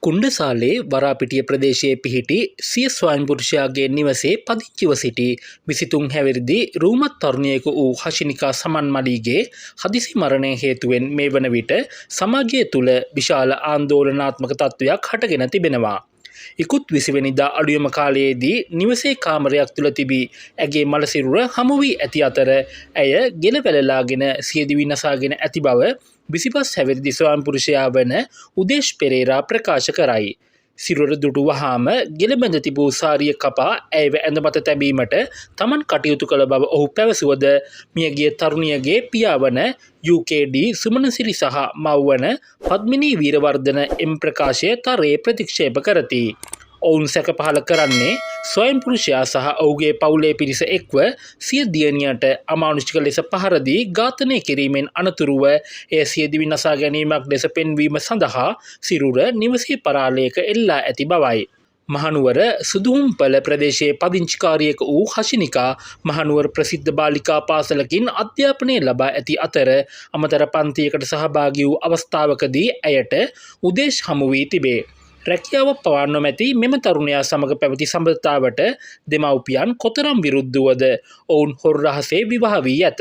කුණ්ඩසාලේ වරාපිටිය ප්‍රදේශයේ පිහිටි සිය ස්වයංපුරුෂයාගේ නිවසේ පදිංචිව සිටි 23 හැවිරිදි රූමත් තරුණියෙකු වූ හෂිනිකා සමන්මලීගේ හදිසි මරණය හේතුවෙන් මේ වන විට සමාජය තුළ විශාල ආන්දෝලනාත්මක තත්ත්වයක් හටගෙන තිබෙනවා. ඉකුත් 20 වෙනිදා අලුයම කාලයේදී නිවසේ කාමරයක් තුළ තිබී ඇගේ මළසිරුර හමු වී ඇති අතර ඇය ගෙල වැළලාගෙන සියදිවි නසාගෙන ඇති බව 25 හැවිරිදි ස්වයංපුරුෂයා වන උදේශ් පෙරේරා ප්‍රකාශ කරයි. සිරුර දුටු වහාම ගෙලබැඳ තිබූ සාරිය කපා ඇයව ඇඳ මත තැබීමට තමන් කටයුතු කළ බව ඔහු පැවසුවද මියගිය තරුණියගේ පියා වන UKD සුමනසිරි සහ මව් වන පද්මිනී වීරවර්ධන එම් ප්‍රකාශය තරයේ ප්‍රතික්ෂේප කරති. ඔවුන් සැක පහල කරන්නේ ස්වයංපුරුෂයා සහ ඔහුගේ පවුලේ පිරිස එක්ව සිය දියණියට අමානුෂික ලෙස පහර දී ඝාතනය කිරීමෙන් අනතුරුව එය සියදිවි නසා ගැනීමක් ලෙස පෙන්වීම සඳහා සිරුර නිවසේ පරාලයක එල්ලා ඇති බවයි. මහනුවර සුදුහුම්පල ප්‍රදේශයේ පදිංචිකාරියක වූ හෂිනිකා මහනුවර ප්‍රසිද්ධ බාලිකා පාසලකින් අධ්‍යාපනය ලබා ඇති අතර අමතර පන්තියකට සහභාගී වූ අවස්ථාවකදී ඇයට උදේශ් හමු වී තිබේ. රැකියාවක් පවා නොමැති මෙම තරුණයා සමග පැවති සම්බන්ධතාවට දෙමව්පියන් කොතරම් විරුද්ධ වුවද ඔවුන් හොර රහසේ විවාහ වී ඇත.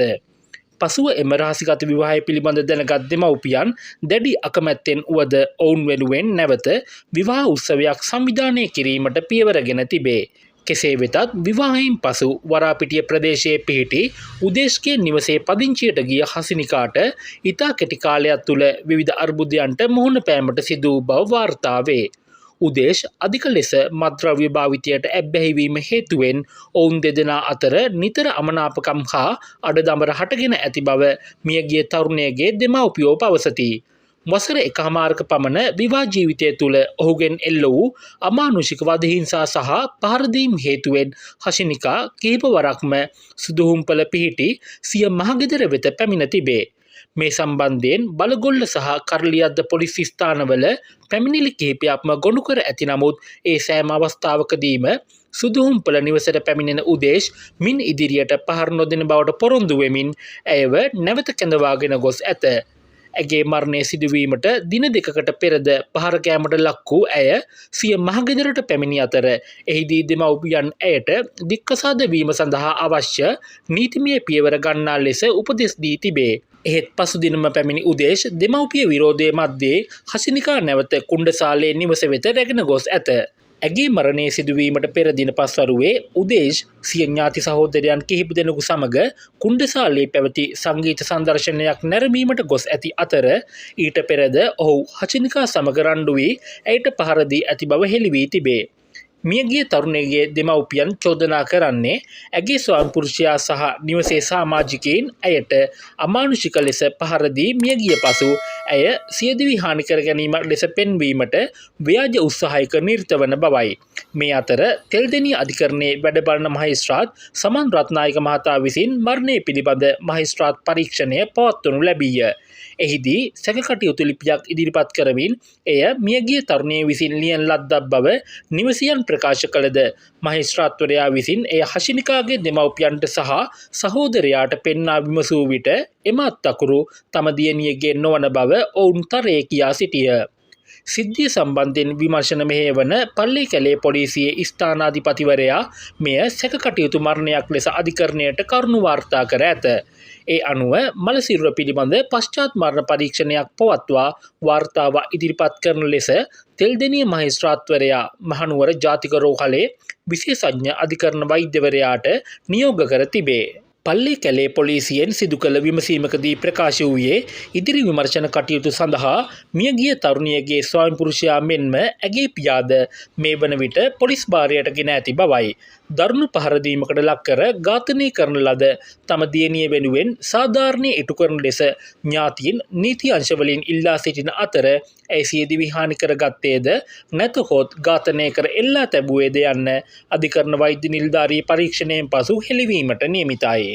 පසුව එම රහසිගත විවාහය පිළිබඳ දැනගත් දෙමව්පියන් දැඩි අකමැත්තෙන් වුවද ඔවුන් වෙනුවෙන් නැවත විවාහ උත්සවයක් සංවිධානය කිරීමට පියවරගෙන තිබේ. කෙසේ වෙතත් විවාහයෙන් පසු වරාපිටිය ප්‍රදේශයේ පිහිටි උදේශ්ගේ නිවසේ පදිංචියට ගිය හසිනිකාට ඉතා කෙටි කාලයක් තුළ විවිධ අර්බුදයන්ට මුහුණ පෑමට සිදු වූ බව වාර්තා වේ. උදේශ් අධික ලෙස මත්ද්‍රව්‍ය භාවිතයට ඇබ්බැහිවීම හේතුවෙන් ඔවුන් දෙදෙනා අතර නිතර අමනාපකම් හා අඩදමර හටගෙන ඇති බව මියගිය තරුණයගේ දෙමව්පියෝ පවසති. වසර එකහමාරක පමණ විවාහ ජීවිතය තුළ ඔහුගෙන් එල්ල වූ අමානුෂික වදහිංසා සහ පහරදීම් හේතුවෙන් හෂිනිකා කිහිප වරක්ම සුදුහුම්පල පිහිටි සිය මහගෙදර වෙත පැමිණ තිබේ. මේ සම්බන්ධයෙන් බලගොල්ල සහ කරලියද්ද පොලිස් ස්ථානවල පැමිණිලි කිහිපයක්ම ගොනු කර ඇති නමුත් ඒ සෑම අවස්ථාවකදීම සුදුහුම්පල නිවසට පැමිණෙන උදේශ් මින් ඉදිරියට පහර නොදෙන බවට පොරොන්දු වෙමින් ඇයව නැවත කැඳවාගෙන ගොස් ඇත. ඇගේ මරණය සිදුවීමට දින දෙකකට පෙරද පහර කෑමට ලක් වූ ඇය සිය මහගෙදරට පැමිණි අතර එහිදී දෙමව්පියන් ඇයට දික්කසාද වීම සඳහා අවශ්‍ය නීතිමය පියවර ගන්නා ලෙස උපදෙස් දී තිබේ. එහෙත් පසුදිනම පැමිණි උදේශ් දෙමව්පිය විරෝධය මැද්දේ හෂිනිකා නැවත කුණ්ඩසාලේ නිවස වෙත රැගෙන ගොස් ඇත. ඇගේ මරණය සිදුවීමට පෙර දින පස්වරුවේ උදේශ් සිය ඥාති සහෝදරයන් කිහිප දෙනෙකු සමග කුණ්ඩසාලේ පැවති සංගීත සංදර්ශනයක් නැරඹීමට ගොස් ඇති අතර ඊට පෙරද ඔහු හෂිනිකා සමග රණ්ඩු වී ඇයට පහර දී ඇති බව හෙළි වී තිබේ. මියගිය තරුණයගේ දෙමව්පියන් චෝදනා කරන්නේ ඇගේ ස්වයංපුරුෂයා සහ නිවසේ සමාජිකයින් ඇයට අමානුෂික ලෙස පහර දී මියගිය පසු ඇය සියදිවි හානි කර ගැනීම ලෙස පෙන්වීමට ව්‍යාජ උත්සාහයක නිරත වන බවයි. මේ අතර තෙල්දෙණිය අධිකරණයේ වැඩ බලන මහේස්ත්‍රාත් සමන් රත්නායක මහතා විසින් මරණය පිළිබඳ මහේස්ත්‍රාත් පරීක්ෂණය පවත්වනු ලැබීය. එහිදී සැකකටයුතු ලිපියක් ඉදිරිපත් කරමින් එය මියගිය තරුණිය විසින් ලියන ලද්දක් බව නිවසියන් ප්‍රකාශ කළද මහේස්ත්‍රාත්වරයා විසින් එය හෂිනිකාගේ දෙමව්පියන්ට සහ සහෝදරයාට පෙන්වා විමසූ විට එම අත්අකුරු තම දියණියගේ නොවන බව ඔවුන් තරයේ කියා සිටිය. සිද්ධිය සම්බන්ධයෙන් විමර්ශන මෙහෙයවන පල්ලේකැලේ පොලිසියේ ස්ථානාධිපතිවරයා මෙය සැකකටයුතු මරණයක් ලෙස අධිකරණයට කරුණු වාර්තා කර ඇත. ඒ අනුව මළසිරුර පිළිබඳ පශ්චාත් මරණ පරීක්ෂණයක් පවත්වා වාර්තාව ඉදිරිපත් කරන ලෙස තෙල්දෙණිය මහේස්ත්‍රාත්වරයා මහනුවර ජාතික රෝහලේ විශේෂඥ අධිකරණ වෛද්‍යවරයාට නියෝග කර තිබේ. පල්ලේකැලේ පොලිසියෙන් සිදු කළ විමසීමකදී ප්‍රකාශ වූයේ ඉදිරි විමර්ශන කටයුතු සඳහා මියගිය තරුණියගේ ස්වයංපුරුෂයා මෙන්ම ඇගේ පියාද මේ වන විට පොලිස් භාරයට ගෙන ඇති බවයි. දරුණු පහරදීමකට ලක්කර ඝාතනය කරන ලද තම දියණිය වෙනුවෙන් සාධාරණය ඉටු කරන ලෙස ඥාතීන් නීති අංශවලින් ඉල්ලා සිටින අතර ඇය සියදිවි හානි කරගත්තේද නැතහොත් ඝාතනය කර එල්ලා තැබුවේද යන්න අධිකරණ වෛද්‍ය නිලධාරී පරීක්ෂණයෙන් පසු හෙළිවීමට නියමිතයි.